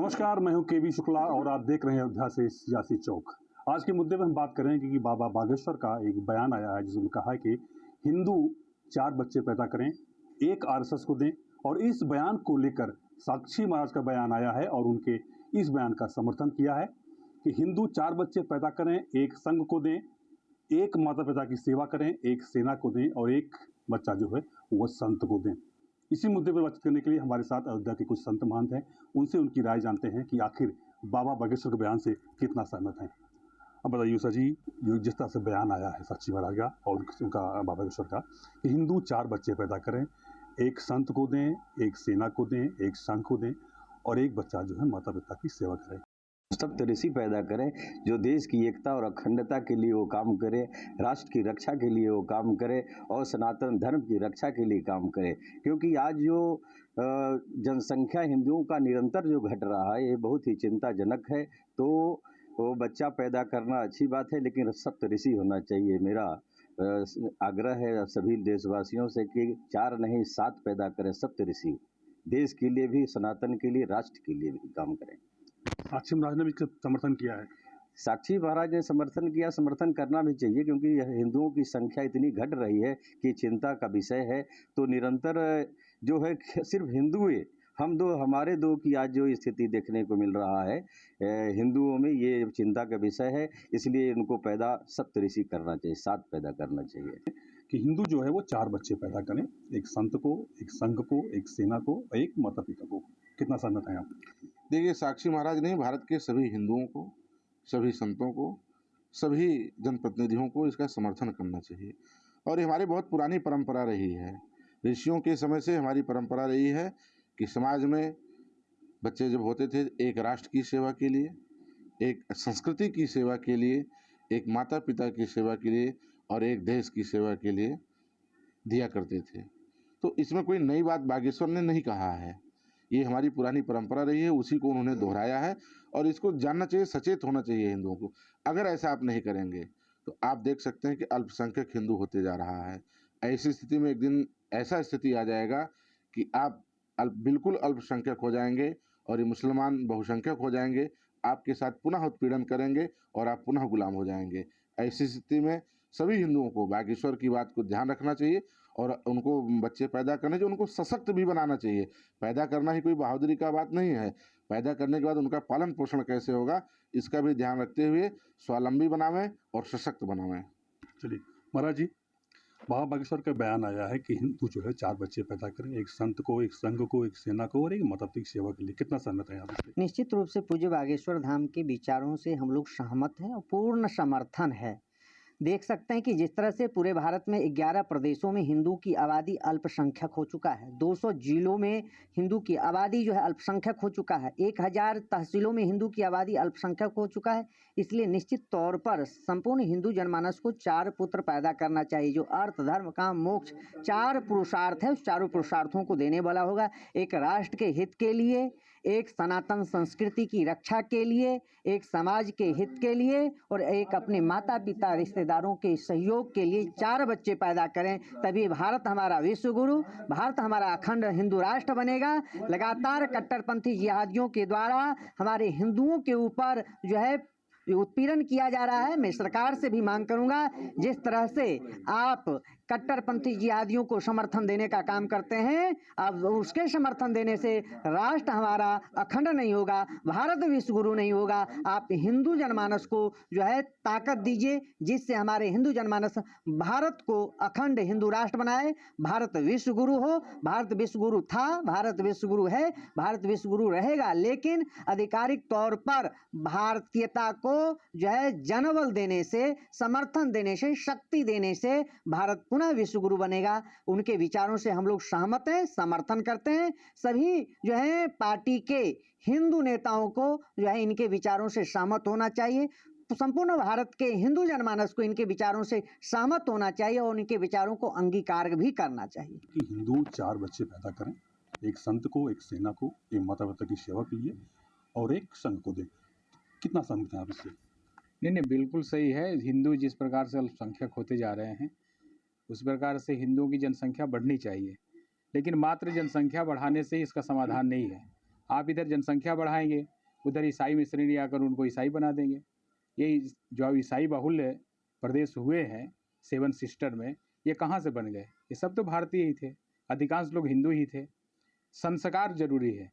नमस्कार, मैं हूं केवी शुक्ला और आप देख रहे हैं अयोध्या से सियासी चौक। आज के मुद्दे पर हम बात करेंगे कि बाबा बागेश्वर का एक बयान आया है जिसमें कहा है कि हिंदू 4 बच्चे पैदा करें, एक आरएसएस को दें। और इस बयान को लेकर साक्षी महाराज का बयान आया है और उनके इस बयान का समर्थन किया है कि हिंदू 4 बच्चे पैदा करें, एक संघ को दें, एक माता पिता की सेवा करें, एक सेना को दें और एक बच्चा जो है वह संत को दें। इसी मुद्दे पर बातचीत करने के लिए हमारे साथ अयोध्या के कुछ संत महंत हैं, उनसे उनकी राय जानते हैं कि आखिर बाबा बागेश्वर के बयान से कितना सहमत हैं। अब बताइए उषा जी, जो जिस तरह से बयान आया है साक्षी महाराज का और उनका बाबा बागेश्वर का कि हिंदू 4 बच्चे पैदा करें, एक संत को दें, एक सेना को दें, एक संघ को दें और एक बच्चा जो है माता पिता की सेवा करें। सप्तऋषि पैदा करें जो देश की एकता और अखंडता के लिए वो काम करे, राष्ट्र की रक्षा के लिए वो काम करे और सनातन धर्म की रक्षा के लिए काम करे। क्योंकि आज जो जनसंख्या हिंदुओं का निरंतर जो घट रहा है ये बहुत ही चिंताजनक है। तो वो बच्चा पैदा करना अच्छी बात है, लेकिन सप्तऋषि होना चाहिए। मेरा आग्रह है सभी देशवासियों से कि 4 नहीं 7 पैदा करें सप्तऋषि, देश के लिए भी, सनातन के लिए, राष्ट्र के लिए भी काम करें। साक्षी महाराज ने भी समर्थन किया है। साक्षी महाराज ने समर्थन किया, समर्थन करना भी चाहिए क्योंकि हिंदुओं की संख्या इतनी घट रही है कि चिंता का विषय है। तो निरंतर जो है सिर्फ हिंदू हमारे दो की आज जो स्थिति देखने को मिल रहा है हिंदुओं में, ये चिंता का विषय है। इसलिए इनको पैदा सप्तऋषि करना चाहिए, 7 पैदा करना चाहिए कि हिंदू जो है वो 4 बच्चे पैदा करें, एक संत को, एक संघ को, एक सेना को, एक माता पिता को। कितना सहमत हैं आप? देखिए, साक्षी महाराज ने भारत के सभी हिंदुओं को, सभी संतों को, सभी जनप्रतिनिधियों को इसका समर्थन करना चाहिए। और ये हमारी बहुत पुरानी परंपरा रही है, ऋषियों के समय से हमारी परंपरा रही है कि समाज में बच्चे जब होते थे एक राष्ट्र की सेवा के लिए, एक संस्कृति की सेवा के लिए, एक माता पिता की सेवा के लिए और एक देश की सेवा के लिए दिया करते थे। तो इसमें कोई नई बात बागेश्वर ने नहीं कहा है, ये हमारी पुरानी परंपरा रही है, उसी को उन्होंने दोहराया है। और इसको जानना चाहिए, सचेत होना चाहिए हिंदुओं को। अगर ऐसा आप नहीं करेंगे तो आप देख सकते हैं कि अल्पसंख्यक हिंदू होते जा रहा है। ऐसी स्थिति में एक दिन ऐसा स्थिति आ जाएगा कि आप बिल्कुल अल्पसंख्यक हो जाएंगे और ये मुसलमान बहुसंख्यक हो जाएंगे, आपके साथ पुनः उत्पीड़न करेंगे और आप पुनः गुलाम हो जाएंगे। ऐसी स्थिति में सभी हिंदुओं को बागेश्वर की बात को ध्यान रखना चाहिए और उनको बच्चे पैदा करने चाहिए, उनको सशक्त भी बनाना चाहिए। पैदा करना ही कोई बहादुरी का बात नहीं है, पैदा करने के बाद उनका पालन पोषण कैसे होगा इसका भी ध्यान रखते हुए स्वावलंबी बनावें और सशक्त बनावें। चलिए महाराज जी, बाबा बागेश्वर का बयान आया है कि हिंदू जो है 4 बच्चे पैदा करें, एक संत को, एक संघ को, एक सेना को और एक माता पिता की सेवा के लिए। कितना सहमत है आप इससे? निश्चित रूप से पूज्य बागेश्वर धाम के विचारों से हम लोग सहमत हैं और पूर्ण समर्थन है। देख सकते हैं कि जिस तरह से पूरे भारत में 11 प्रदेशों में हिंदू की आबादी अल्पसंख्यक हो चुका है, 200 जिलों में हिंदू की आबादी जो है अल्पसंख्यक हो चुका है, 1000 तहसीलों में हिंदू की आबादी अल्पसंख्यक हो चुका है। इसलिए निश्चित तौर पर संपूर्ण हिंदू जनमानस को 4 पुत्र पैदा करना चाहिए, जो अर्थ, धर्म, काम, मोक्ष 4 पुरुषार्थ है, उस चारों पुरुषार्थों को देने वाला होगा। एक राष्ट्र के हित के लिए, एक सनातन संस्कृति की रक्षा के लिए, एक समाज के हित के लिए और एक अपने माता पिता रिश्तेदारों के सहयोग के लिए 4 बच्चे पैदा करें, तभी भारत हमारा विश्व गुरु, भारत हमारा अखंड हिंदू राष्ट्र बनेगा। लगातार कट्टरपंथी जिहादियों के द्वारा हमारे हिंदुओं के ऊपर जो है उत्पीड़न किया जा रहा है। मैं सरकार से भी मांग करूंगा, जिस तरह से आप कट्टरपंथी जिहादियों को समर्थन देने का काम करते हैं, अब उसके समर्थन देने से राष्ट्र हमारा अखंड नहीं होगा, भारत विश्व गुरु नहीं होगा। आप हिंदू जनमानस को जो है ताकत दीजिए, जिससे हमारे हिंदू जनमानस भारत को अखंड हिंदू राष्ट्र बनाए, भारत विश्व गुरु हो। भारत विश्व गुरु था, भारत विश्व गुरु है, भारत विश्व गुरु रहेगा, लेकिन आधिकारिक तौर पर भारतीयता को जो है जनबल देने से, समर्थन देने से, शक्ति देने से भारत पुनः विश्व गुरु बनेगा। उनके विचारों से हम लोग सहमत हैं, समर्थन करते हैं। सभी जो है पार्टी के हिंदू नेताओं को जो है इनके विचारों से सहमत होना चाहिए। संपूर्ण भारत के हिंदू जनमानस को इनके विचारों से सहमत होना चाहिए और इनके विचारों को अंगीकार भी करना चाहिए कि हिंदू 4 बच्चे पैदा करें, एक संत को, एक सेना को, एक माता पिता की सेवा के लिए और एक संघ को दें। कितना सहमत है आप इससे? नहीं, बिल्कुल सही है। हिंदू जिस प्रकार से अल्पसंख्यक होते जा रहे हैं उस प्रकार से हिंदुओं की जनसंख्या बढ़नी चाहिए, लेकिन मात्र जनसंख्या बढ़ाने से इसका समाधान नहीं है। आप इधर जनसंख्या बढ़ाएंगे उधर ईसाई मिशनरी आकर उनको ईसाई बना देंगे। ये जो ईसाई बाहुल्य प्रदेश हुए हैं 7 सिस्टर में, ये कहाँ से बन गए? ये सब तो भारतीय ही थे, अधिकांश लोग हिंदू ही थे। संस्कार जरूरी है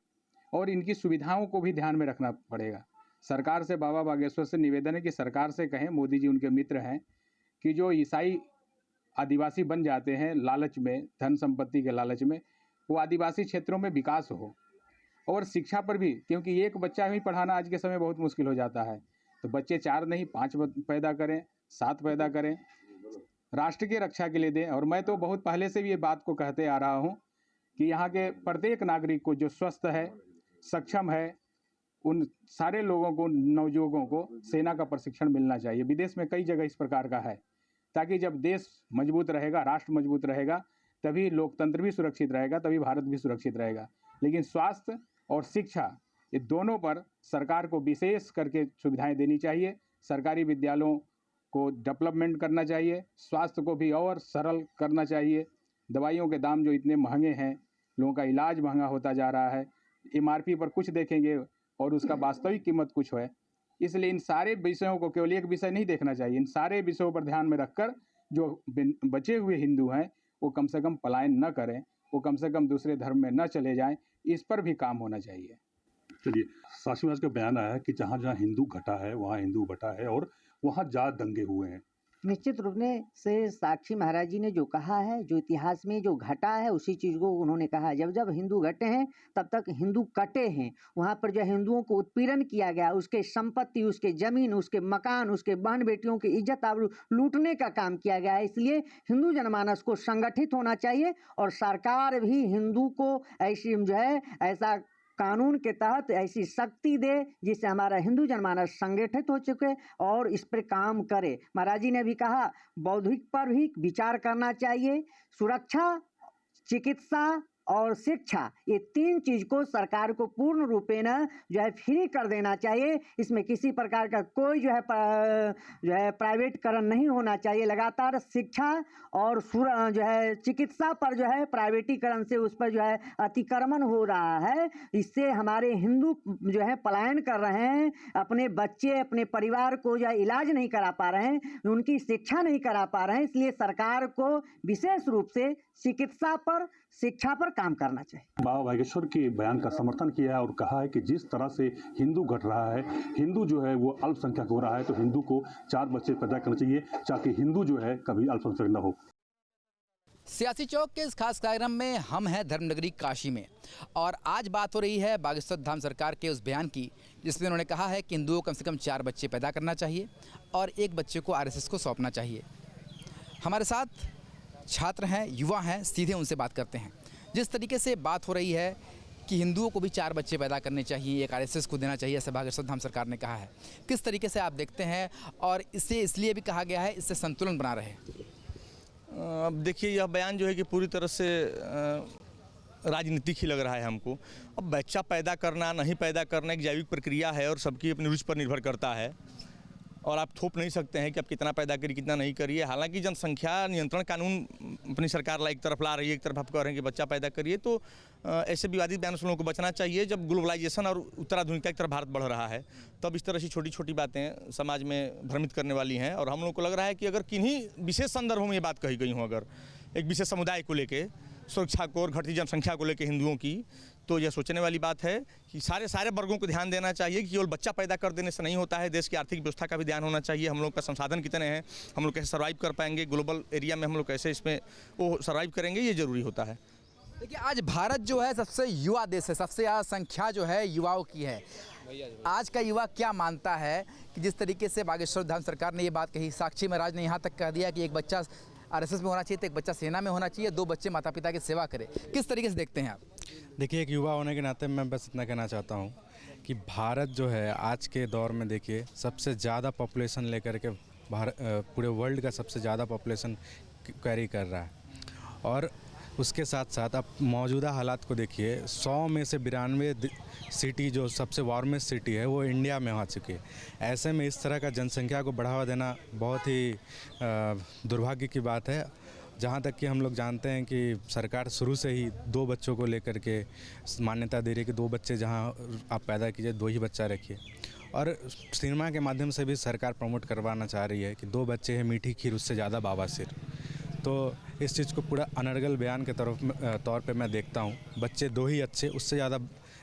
और इनकी सुविधाओं को भी ध्यान में रखना पड़ेगा। सरकार से, बाबा बागेश्वर से निवेदन है कि सरकार से कहें, मोदी जी उनके मित्र हैं, कि जो ईसाई आदिवासी बन जाते हैं लालच में, धन संपत्ति के लालच में, वो आदिवासी क्षेत्रों में विकास हो। और शिक्षा पर भी, क्योंकि एक बच्चा ही पढ़ाना आज के समय बहुत मुश्किल हो जाता है, तो बच्चे 4 नहीं 5 पैदा करें, 7 पैदा करें, राष्ट्र की रक्षा के लिए दें। और मैं तो बहुत पहले से भी ये बात को कहते आ रहा हूँ कि यहाँ के प्रत्येक नागरिक को जो स्वस्थ है, सक्षम है, उन सारे लोगों को, नवयुवकों को सेना का प्रशिक्षण मिलना चाहिए। विदेश में कई जगह इस प्रकार का है, ताकि जब देश मजबूत रहेगा, राष्ट्र मजबूत रहेगा, तभी लोकतंत्र भी सुरक्षित रहेगा, तभी भारत भी सुरक्षित रहेगा। लेकिन स्वास्थ्य और शिक्षा, ये दोनों पर सरकार को विशेष करके सुविधाएं देनी चाहिए। सरकारी विद्यालयों को डेवलपमेंट करना चाहिए, स्वास्थ्य को भी और सरल करना चाहिए। दवाइयों के दाम जो इतने महंगे हैं, लोगों का इलाज महंगा होता जा रहा है, MRP पर कुछ देखेंगे और उसका वास्तविक कीमत कुछ है। इसलिए इन सारे विषयों को केवल एक विषय नहीं देखना चाहिए, इन सारे विषयों पर ध्यान में रखकर जो बचे हुए हिंदू हैं वो कम से कम पलायन न करें, वो कम से कम दूसरे धर्म में न चले जाएं, इस पर भी काम होना चाहिए। चलिए, साक्षी महाराज का बयान आया है कि जहाँ जहाँ हिंदू घटा है वहाँ हिंदू बटा है और वहाँ जात दंगे हुए हैं। निश्चित रूप से साक्षी महाराज जी ने जो कहा है, जो इतिहास में जो घटा है उसी चीज़ को उन्होंने कहा। जब जब हिंदू घटे हैं तब तक हिंदू कटे हैं। वहाँ पर जो हिंदुओं को उत्पीड़न किया गया, उसके संपत्ति, उसके ज़मीन, उसके मकान, उसके बहन बेटियों की इज्जत आबरू लूटने का काम किया गया है। इसलिए हिंदू जनमानस को संगठित होना चाहिए और सरकार भी हिंदू को ऐसी जो है ऐसा कानून के तहत ऐसी शक्ति दे जिससे हमारा हिंदू जनमानस संगठित हो चुके और इस पर काम करे। महाराज जी ने भी कहा बौद्धिक पर भी विचार करना चाहिए। सुरक्षा, चिकित्सा और शिक्षा, ये 3 चीज़ को सरकार को पूर्ण रूपेण जो है फ्री कर देना चाहिए। इसमें किसी प्रकार का कोई जो है प्राइवेटकरण नहीं होना चाहिए। लगातार शिक्षा और जो है चिकित्सा पर जो है प्राइवेटीकरण से उस पर जो है अतिक्रमण हो रहा है। इससे हमारे हिंदू जो है पलायन कर रहे हैं, अपने बच्चे, अपने परिवार को जो है इलाज नहीं करा पा रहे हैं, उनकी शिक्षा नहीं करा पा रहे हैं। इसलिए सरकार को विशेष रूप से चिकित्सा पर, शिक्षा पर काम करना चाहिए। बाबा बागेश्वर के बयान का समर्थन किया है और कहा है कि जिस तरह से हिंदू घट रहा है, हिंदू जो है वो अल्पसंख्यक हो रहा है, तो हिंदू को 4 बच्चे पैदा करने चाहिए ताकि हिंदू जो है कभी अल्पसंख्यक न हो। सियासी चौक के इस खास कार्यक्रम में हम हैं धर्मनगरी काशी में, और आज बात हो रही है बागेश्वर धाम सरकार के उस बयान की जिसमें उन्होंने कहा है कि हिंदुओं को कम से कम 4 बच्चे पैदा करना चाहिए और 1 बच्चे को RSS को सौंपना चाहिए। हमारे साथ छात्र हैं, युवा हैं, सीधे उनसे बात करते हैं। जिस तरीके से बात हो रही है कि हिंदुओं को भी 4 बच्चे पैदा करने चाहिए, 1 RSS को देना चाहिए, ऐसा बागेश्वर धाम सरकार ने कहा है, किस तरीके से आप देखते हैं? और इसे इसलिए भी कहा गया है इससे संतुलन बना रहे। अब देखिए, यह बयान जो है कि पूरी तरह से राजनीतिक ही लग रहा है हमको। अब बच्चा पैदा करना, नहीं पैदा करना एक जैविक प्रक्रिया है और सबकी अपनी रुचि पर निर्भर करता है, और आप थोप नहीं सकते हैं कि आप कितना पैदा करिए, कितना नहीं करिए। हालांकि जनसंख्या नियंत्रण कानून अपनी सरकार एक तरफ ला रही है, एक तरफ आप कह रहे हैं कि बच्चा पैदा करिए, तो ऐसे विवादित बयानों से लोगों को बचना चाहिए। जब ग्लोबलाइजेशन और उत्तराधुनिकता की तरफ भारत बढ़ रहा है, तब इस तरह से छोटी छोटी बातें समाज में भ्रमित करने वाली हैं। और हम लोग को लग रहा है कि अगर किन्हीं विशेष संदर्भों में ये बात कही गई हो, अगर एक विशेष समुदाय को लेके, सुरक्षा को और घटती जनसंख्या को लेकर हिंदुओं की, तो यह सोचने वाली बात है कि सारे वर्गों को ध्यान देना चाहिए कि केवल बच्चा पैदा कर देने से नहीं होता है। देश की आर्थिक व्यवस्था का भी ध्यान होना चाहिए। हम लोग का संसाधन कितने हैं, हम लोग कैसे सर्वाइव कर पाएंगे, ग्लोबल एरिया में हम लोग कैसे इसमें वो सर्वाइव करेंगे, ये ज़रूरी होता है। देखिए, आज भारत जो है सबसे युवा देश है, सबसे ज़्यादा संख्या जो है युवाओं की है। आज का युवा क्या मानता है कि जिस तरीके से बागेश्वर धाम सरकार ने ये बात कही, साक्षी महाराज ने यहाँ तक कह दिया कि 1 बच्चा RSS में होना चाहिए, तो 1 बच्चा सेना में होना चाहिए, 2 बच्चे माता पिता की सेवा करे, किस तरीके से देखते हैं आप? देखिए, एक युवा होने के नाते मैं बस इतना कहना चाहता हूँ कि भारत जो है आज के दौर में देखिए सबसे ज़्यादा पॉपुलेशन लेकर के पूरे वर्ल्ड का सबसे ज़्यादा पॉपुलेशन कैरी कर रहा है। और उसके साथ साथ आप मौजूदा हालात को देखिए, 100 में से 92 सिटी जो सबसे वार्मेस्ट सिटी है वो इंडिया में आ चुकी है। ऐसे में इस तरह का जनसंख्या को बढ़ावा देना बहुत ही दुर्भाग्य की बात है। जहाँ तक कि हम लोग जानते हैं कि सरकार शुरू से ही 2 बच्चों को लेकर के मान्यता दे रही है कि 2 बच्चे जहाँ आप पैदा कीजिए 2 ही बच्चा रखिए। और सिनेमा के माध्यम से भी सरकार प्रमोट करवाना चाह रही है कि 2 बच्चे हैं मीठी खीर उससे ज़्यादा बाबासिर। तो इस चीज़ को पूरा अनर्गल बयान के तौर पे मैं देखता हूँ। बच्चे 2 ही अच्छे, उससे ज़्यादा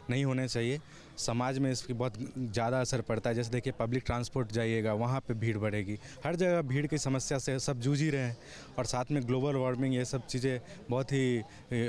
नहीं होने चाहिए। समाज में इसकी बहुत ज़्यादा असर पड़ता है। जैसे देखिए पब्लिक ट्रांसपोर्ट जाइएगा, वहाँ पे भीड़ बढ़ेगी। हर जगह भीड़ की समस्या से सब जूझ ही रहे हैं। और साथ में ग्लोबल वार्मिंग, ये सब चीज़ें बहुत ही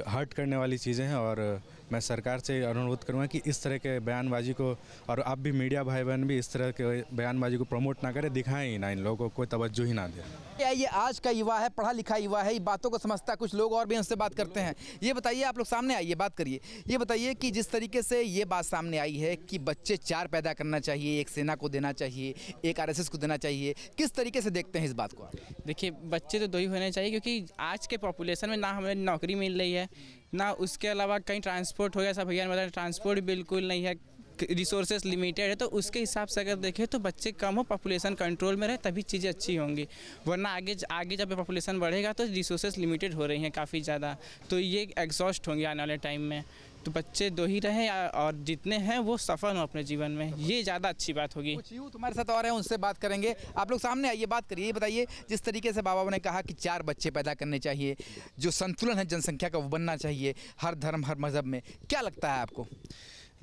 हर्ट करने वाली चीज़ें हैं। और मैं सरकार से अनुरोध करूँगा कि इस तरह के बयानबाजी को, और आप भी मीडिया भाई बहन भी इस तरह के बयानबाजी को प्रमोट ना करें, दिखाएं ही ना, इन लोगों को कोई तवज्जो ही ना दें। क्या ये आज का युवा है, पढ़ा लिखा युवा है, ये बातों को समझता है? कुछ लोग और भी उनसे बात करते हैं। ये बताइए, आप लोग सामने आइए, बात करिए। ये बताइए कि जिस तरीके से ये बात सामने आई है कि बच्चे 4 पैदा करना चाहिए, एक सेना को देना चाहिए, एक आरएसएस को देना चाहिए, किस तरीके से देखते हैं इस बात को? देखिए, बच्चे तो 2 ही होने चाहिए, क्योंकि आज के पॉपुलेशन में ना हमें नौकरी मिल रही है, ना उसके अलावा कहीं ट्रांसपोर्ट हो गया। सब भैया मतलब ट्रांसपोर्ट बिल्कुल नहीं है, रिसोर्सेज लिमिटेड है। तो उसके हिसाब से अगर देखें तो बच्चे कम हो, पॉपुलेशन कंट्रोल में रहे, तभी चीज़ें अच्छी होंगी। वरना आगे जब पॉपुलेशन बढ़ेगा तो रिसोर्सेज लिमिटेड हो रही हैं काफ़ी ज़्यादा, तो ये एग्जॉस्ट होंगे आने वाले टाइम में। तो बच्चे 2 ही रहें और जितने हैं वो सफल हों अपने जीवन में, ये ज़्यादा अच्छी बात होगी। कुछ यूँ तुम्हारे साथ और हैं, उनसे बात करेंगे। आप लोग सामने आइए, बात करिए। ये बताइए, जिस तरीके से बाबा ने कहा कि 4 बच्चे पैदा करने चाहिए, जो संतुलन है जनसंख्या का वो बनना चाहिए हर धर्म हर मज़हब में, क्या लगता है आपको?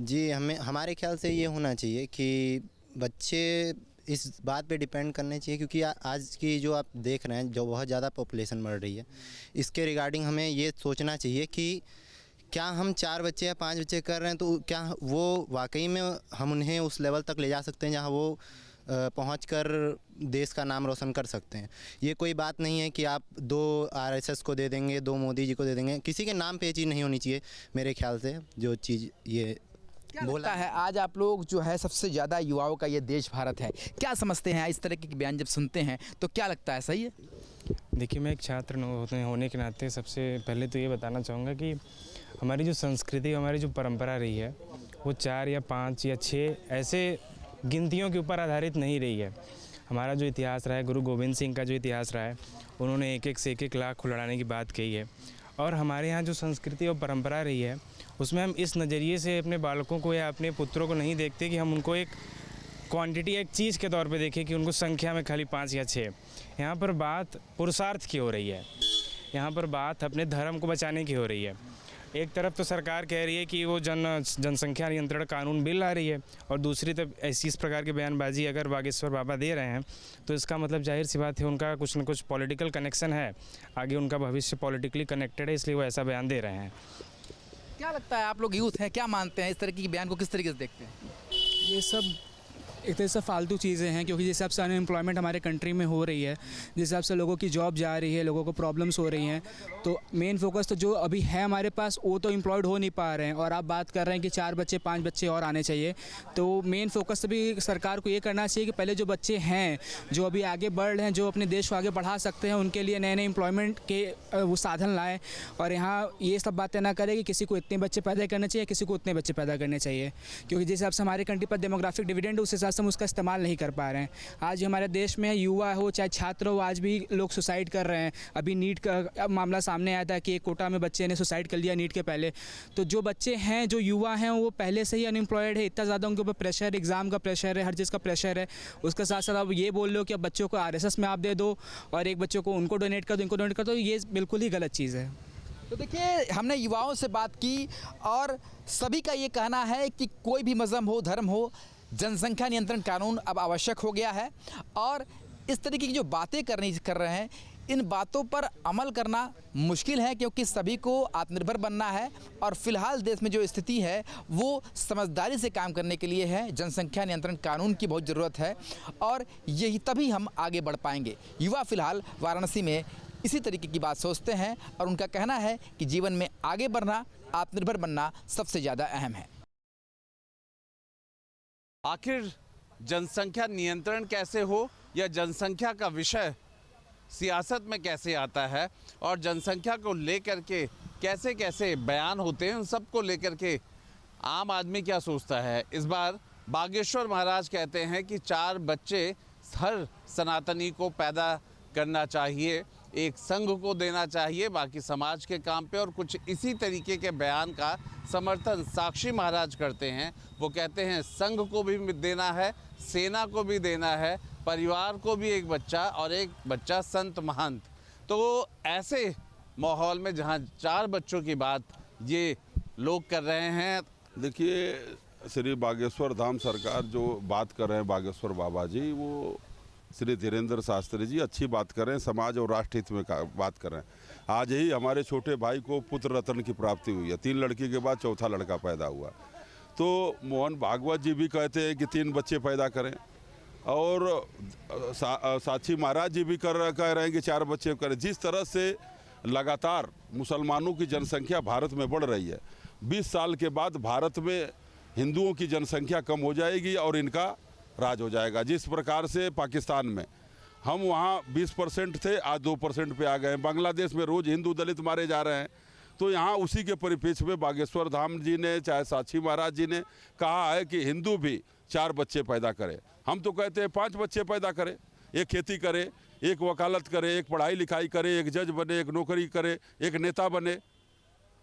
जी, हमारे ख्याल से ये होना चाहिए कि बच्चे इस बात पे डिपेंड करने चाहिए, क्योंकि आज की जो आप देख रहे हैं जो बहुत ज़्यादा पॉपुलेशन बढ़ रही है, इसके रिगार्डिंग हमें ये सोचना चाहिए कि क्या हम 4 बच्चे या 5 बच्चे कर रहे हैं तो क्या वो वाकई में हम उन्हें उस लेवल तक ले जा सकते हैं जहाँ वो पहुंचकर देश का नाम रोशन कर सकते हैं। ये कोई बात नहीं है कि आप 2 आरएसएस को दे देंगे, 2 मोदी जी को दे देंगे, किसी के नाम पे ये चीज़ नहीं होनी चाहिए मेरे ख्याल से। जो चीज़ ये क्या लगता है, आज आप लोग जो है सबसे ज़्यादा युवाओं का ये देश भारत है, क्या समझते हैं? इस तरह के बयान जब सुनते हैं तो क्या लगता है, सही है? देखिए, मैं एक छात्र होने के नाते सबसे पहले तो ये बताना चाहूँगा कि हमारी जो संस्कृति, हमारी जो परंपरा रही है, वो 4 या 5 या 6 ऐसे गिनतियों के ऊपर आधारित नहीं रही है। हमारा जो इतिहास रहा है, गुरु गोविंद सिंह का जो इतिहास रहा है, उन्होंने 1-1 से 1-1 लाख को लड़ाने की बात कही है। और हमारे यहाँ जो संस्कृति और परंपरा रही है, उसमें हम इस नज़रिए से अपने बालकों को या अपने पुत्रों को नहीं देखते कि हम उनको एक क्वांटिटी, एक चीज़ के तौर पे देखें कि उनको संख्या में खाली 5 या 6। यहाँ पर बात पुरुषार्थ की हो रही है, यहाँ पर बात अपने धर्म को बचाने की हो रही है। एक तरफ तो सरकार कह रही है कि वो जनसंख्या नियंत्रण कानून बिल ला रही है, और दूसरी तरफ ऐसी इस प्रकार की बयानबाजी अगर बागेश्वर बाबा दे रहे हैं तो इसका मतलब जाहिर सी बात है उनका कुछ न कुछ पॉलिटिकल कनेक्शन है, आगे उनका भविष्य पॉलिटिकली कनेक्टेड है, इसलिए वो ऐसा बयान दे रहे हैं। क्या लगता है, आप लोग यूथ हैं, क्या मानते हैं, इस तरह की बयान को किस तरीके से देखते हैं? ये सब एक तरह से फालतू चीज़ें हैं, क्योंकि जिस हिसाब से अनएम्प्लॉयमेंट हमारे कंट्री में हो रही है, जिस हिसाब से लोगों की जॉब जा रही है, लोगों को प्रॉब्लम्स हो रही हैं, तो मेन फोकस तो जो अभी है हमारे पास वो तो एम्प्लॉयड हो नहीं पा रहे हैं। और आप बात कर रहे हैं कि 4 बच्चे 5 बच्चे और आने चाहिए, तो मेन फोकस तो भी सरकार को ये करना चाहिए कि पहले जो बच्चे हैं जो अभी आगे बढ़ रहे हैं, जो अपने देश को आगे बढ़ा सकते हैं, उनके लिए नए नए एम्प्लॉयमेंट के वो साधन लाएँ। और यहाँ ये सब बातें ना करें कि किसी को इतने बच्चे पैदा करने चाहिए, किसी को उतने बच्चे पैदा करने चाहिए, क्योंकि जिस हिसाब से हमारे कंट्री पर डेमोग्राफिक डिविडेंड उस हिसाब से हम उसका इस्तेमाल नहीं कर पा रहे हैं। आज हमारे देश में युवा हो चाहे छात्र हो, आज भी लोग सुसाइड कर रहे हैं। अभी नीट का मामला सामने आया था कि एक कोटा में बच्चे ने सुसाइड कर लिया नीट के पहले। तो जो बच्चे हैं, जो युवा हैं, वो पहले से ही अनएम्प्लॉयड है, इतना ज़्यादा उनके ऊपर प्रेशर, एग्ज़ाम का प्रेशर है, हर चीज़ का प्रेशर है। उसके साथ साथ आप ये बोल लो कि अब बच्चों को आरएसएस में आप दे दो और एक बच्चों को उनको डोनेट कर दो, इनको डोनेट कर दो, ये बिल्कुल ही गलत चीज़ है। तो देखिए, हमने युवाओं से बात की और सभी का ये कहना है कि कोई भी मज़हब हो, धर्म हो, जनसंख्या नियंत्रण कानून अब आवश्यक हो गया है। और इस तरीके की जो बातें कर रहे हैं, इन बातों पर अमल करना मुश्किल है, क्योंकि सभी को आत्मनिर्भर बनना है। और फिलहाल देश में जो स्थिति है वो समझदारी से काम करने के लिए है। जनसंख्या नियंत्रण कानून की बहुत ज़रूरत है और यही तभी हम आगे बढ़ पाएंगे। युवा फिलहाल वाराणसी में इसी तरीके की बात सोचते हैं और उनका कहना है कि जीवन में आगे बढ़ना, आत्मनिर्भर बनना सबसे ज़्यादा अहम है। आखिर जनसंख्या नियंत्रण कैसे हो या जनसंख्या का विषय सियासत में कैसे आता है और जनसंख्या को लेकर के कैसे कैसे बयान होते हैं, उन सब को लेकर के आम आदमी क्या सोचता है। इस बार बागेश्वर महाराज कहते हैं कि 4 बच्चे हर सनातनी को पैदा करना चाहिए, एक संघ को देना चाहिए, बाकी समाज के काम पे। और कुछ इसी तरीके के बयान का समर्थन साक्षी महाराज करते हैं। वो कहते हैं संघ को भी देना है, सेना को भी देना है, परिवार को भी एक बच्चा और एक बच्चा संत महंत। तो ऐसे माहौल में जहाँ 4 बच्चों की बात ये लोग कर रहे हैं। देखिए, श्री बागेश्वर धाम सरकार जो बात कर रहे हैं बागेश्वर बाबा जी, वो श्री धीरेन्द्र शास्त्री जी अच्छी बात कर रहे हैं, समाज और राष्ट्र हित में बात कर रहे हैं। आज ही हमारे छोटे भाई को पुत्र रत्न की प्राप्ति हुई है, 3 लड़की के बाद 4था लड़का पैदा हुआ। तो मोहन भागवत जी भी कहते हैं कि 3 बच्चे पैदा करें, और साक्षी महाराज जी भी कह रहे हैं कि 4 बच्चे करें। जिस तरह से लगातार मुसलमानों की जनसंख्या भारत में बढ़ रही है, 20 साल के बाद भारत में हिंदुओं की जनसंख्या कम हो जाएगी और इनका राज हो जाएगा। जिस प्रकार से पाकिस्तान में हम वहाँ 20% थे, आज 2% पे आ गए हैं। बांग्लादेश में रोज़ हिंदू दलित मारे जा रहे हैं। तो यहाँ उसी के परिप्रेक्ष्य में बागेश्वर धाम जी ने, चाहे साक्षी महाराज जी ने कहा है कि हिंदू भी 4 बच्चे पैदा करें। हम तो कहते हैं 5 बच्चे पैदा करें, एक खेती करे, एक वकालत करे, एक पढ़ाई लिखाई करे, एक जज बने, एक नौकरी करे, एक नेता बने,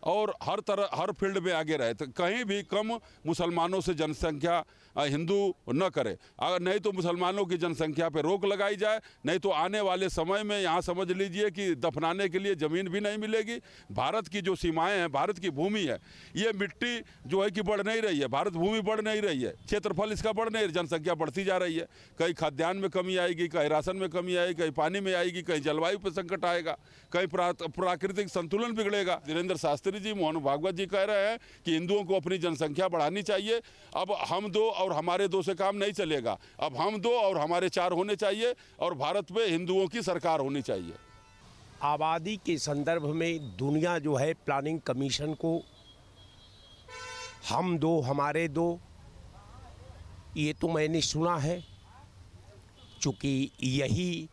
और हर तरह हर फील्ड में आगे रहे। तो कहीं भी कम मुसलमानों से जनसंख्या हिंदू न करे। अगर नहीं तो मुसलमानों की जनसंख्या पे रोक लगाई जाए, नहीं तो आने वाले समय में यहाँ समझ लीजिए कि दफनाने के लिए ज़मीन भी नहीं मिलेगी। भारत की जो सीमाएं हैं, भारत की भूमि है, ये मिट्टी जो है कि बढ़ नहीं रही है, भारत भूमि बढ़ नहीं रही है, क्षेत्रफल इसका बढ़ नहीं, जनसंख्या बढ़ती जा रही है। कहीं खाद्यान्न में कमी आएगी, कहीं राशन में कमी आएगी, कहीं पानी में आएगी, कहीं जलवायु पर संकट आएगा, कहीं प्राकृतिक संतुलन बिगड़ेगा। धीरेन्द्र शास्त्री जी, मोहन भागवत जी कह रहे हैं कि हिंदुओं को अपनी जनसंख्या बढ़ानी चाहिए। अब हम 2 और हमारे 2 से काम नहीं चलेगा। अब हम 2 और हमारे 4 होने चाहिए, और भारत में हिंदुओं की सरकार होनी चाहिए। आबादी के संदर्भ में दुनिया जो है प्लानिंग कमीशन को हम 2 हमारे 2, ये तो मैंने सुना है। चूँकि यही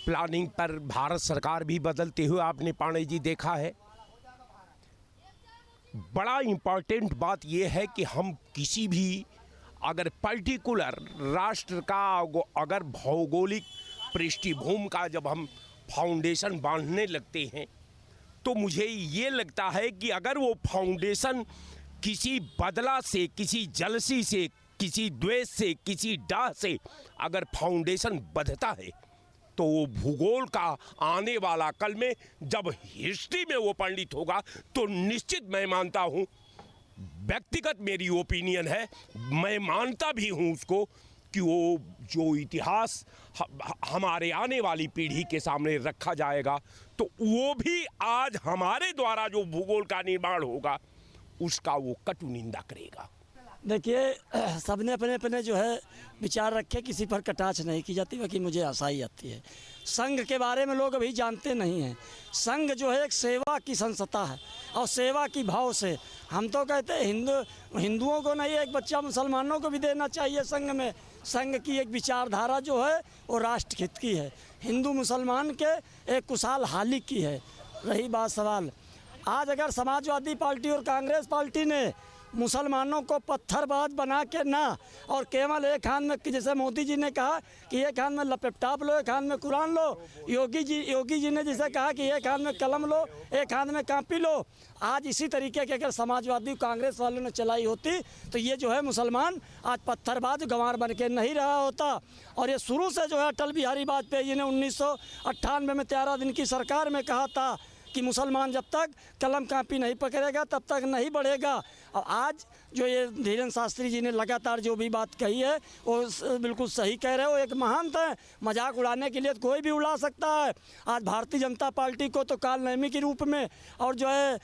प्लानिंग पर भारत सरकार भी बदलते हुए आपने पांडे जी देखा है। बड़ा इम्पॉर्टेंट बात यह है कि हम किसी भी अगर पर्टिकुलर राष्ट्र का अगर भौगोलिक पृष्ठभूमि का जब हम फाउंडेशन बांधने लगते हैं, तो मुझे ये लगता है कि अगर वो फाउंडेशन किसी बदला से, किसी जलसी से, किसी द्वेष से, किसी डाह से अगर फाउंडेशन बंधता है, तो वो भूगोल का आने वाला कल में जब हिस्ट्री में वो पंडित होगा, तो निश्चित मैं मानता हूँ, व्यक्तिगत मेरी ओपिनियन है, मैं मानता भी हूँ उसको, कि वो जो इतिहास हमारे आने वाली पीढ़ी के सामने रखा जाएगा, तो वो भी आज हमारे द्वारा जो भूगोल का निर्माण होगा उसका वो कटु निंदा करेगा। देखिए, सबने अपने अपने जो है विचार रखे, किसी पर कटाक्ष नहीं की जाती, बाकी मुझे आशाई आती है। संघ के बारे में लोग अभी जानते नहीं हैं। संघ जो है एक सेवा की संस्था है, और सेवा की भाव से हम तो कहते हैं हिंदुओं को नहीं, एक बच्चा मुसलमानों को भी देना चाहिए संघ में। संघ की एक विचारधारा जो है वो राष्ट्र हित की है, हिंदू मुसलमान के एक खुशहाल हाली की है। रही बात सवाल, आज अगर समाजवादी पार्टी और कांग्रेस पार्टी ने मुसलमानों को पत्थरबाज बना के ना, और केवल एक हाथ में, जैसे मोदी जी ने कहा कि एक हाथ में लैपटॉप लो, एक हाथ में कुरान लो, योगी जी ने जैसे कहा कि एक हाथ में कलम लो, एक हाथ में कापी लो, आज इसी तरीके के अगर समाजवादी कांग्रेस वालों ने चलाई होती, तो ये जो है मुसलमान आज पत्थरबाज गंवार बन के नहीं रहा होता। और ये शुरू से जो है अटल बिहारी वाजपेयी जी ने 1998 में 13 दिन की सरकार में कहा था कि मुसलमान जब तक कलम कापी नहीं पकड़ेगा तब तक नहीं बढ़ेगा। और आज जो ये धीरेन्द्र शास्त्री जी ने लगातार जो भी बात कही है वो बिल्कुल सही कह रहे हो। एक महंत है, मजाक उड़ाने के लिए तो कोई भी उड़ा सकता है। आज भारतीय जनता पार्टी को तो काल नेमी के रूप में, और जो है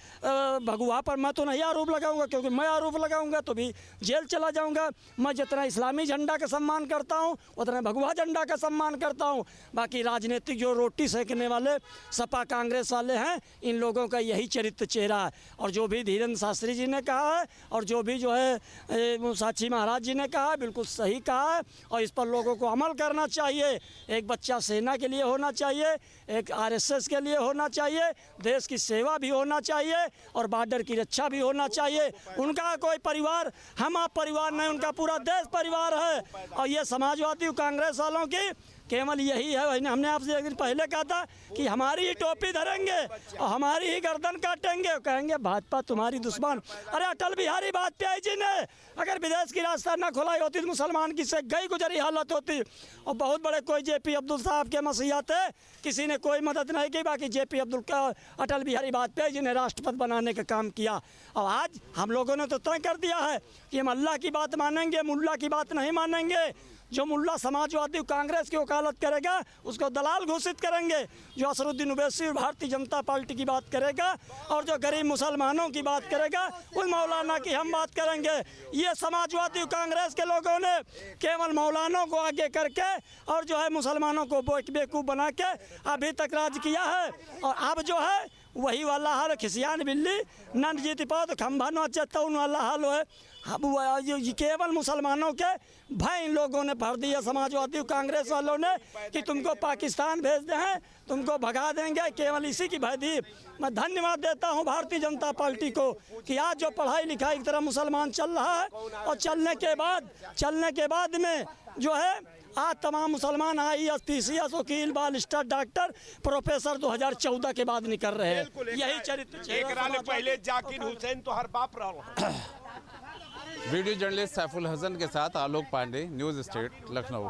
भगवा पर मैं तो नहीं आरोप लगाऊंगा, क्योंकि मैं आरोप लगाऊंगा तो भी जेल चला जाऊंगा। मैं जितना इस्लामी झंडा का सम्मान करता हूँ उतना भगवा झंडा का सम्मान करता हूँ। बाकी राजनीतिक जो रोटी सेकने वाले सपा कांग्रेस वाले हैं, इन लोगों का यही चरित्र चेहरा है। और जो भी धीरेन्द्र शास्त्री जी ने कहा है और जो भी जो है साक्षी महाराज जी ने कहा है, बिल्कुल सही कहा है, और इस पर लोगों को अमल करना चाहिए। एक बच्चा सेना के लिए होना चाहिए, एक आरएसएस के लिए होना चाहिए, देश की सेवा भी होना चाहिए, और बॉर्डर की रक्षा भी होना चाहिए। उनका कोई परिवार हम आप परिवार नहीं, उनका पूरा देश परिवार है। और ये समाजवादी कांग्रेस वालों की केवल यही है। वही हमने आपसे एक दिन पहले कहा था कि हमारी ही टोपी धरेंगे और हमारी ही गर्दन काटेंगे और कहेंगे भाजपा तुम्हारी दुश्मन। अरे अटल बिहारी वाजपेयी जी ने अगर विदेश की रास्ता न खुलाई होती तो मुसलमान की से गई गुजरी हालत होती। और बहुत बड़े कोई जेपी अब्दुल साहब के मसीहा थे, किसी ने कोई मदद नहीं की, बाकी जेपी अटल बिहारी वाजपेयी जी ने राष्ट्रपति बनाने का काम किया। और आज हम लोगों ने तो तय कर दिया है कि हम अल्लाह की बात मानेंगे, मुल्ला की बात नहीं मानेंगे। जो मुल्ला समाजवादी कांग्रेस की वकालत करेगा उसको दलाल घोषित करेंगे, जो असरुद्दीन ओवैसी और भारतीय जनता पार्टी की बात करेगा और जो गरीब मुसलमानों की बात करेगा उस मौलाना की हम बात करेंगे। ये समाजवादी कांग्रेस के लोगों ने केवल मौलानों को आगे करके और जो है मुसलमानों को बेवकूफ़ बना के अभी तक राज किया है। और अब जो है वही वाला हाल, खिसियान बिल्ली नंद जीत पाओ तो खम्भा न चेतौन वाला हाल है। अब केवल मुसलमानों के भय इन लोगों ने भर दिया, समाजवादी कांग्रेस वालों ने, कि तुमको पाकिस्तान भेज दें, तुमको भगा देंगे, केवल इसी की भय दी। मैं धन्यवाद देता हूं भारतीय जनता पार्टी को कि आज जो पढ़ाई लिखाई की तरह मुसलमान चल रहा है और चलने के बाद में जो है आज तमाम मुसलमान IAS, PCS, वकील, बालिस्टर, डॉक्टर, प्रोफेसर 2014 के बाद निकल रहे हैं। यही चरित्र पहले जाकिर हुसैन तो हर बाप रहा। वीडियो जर्नलिस्ट सैफुल हसन के साथ आलोक पांडे, न्यूज़ स्टेट, लखनऊ।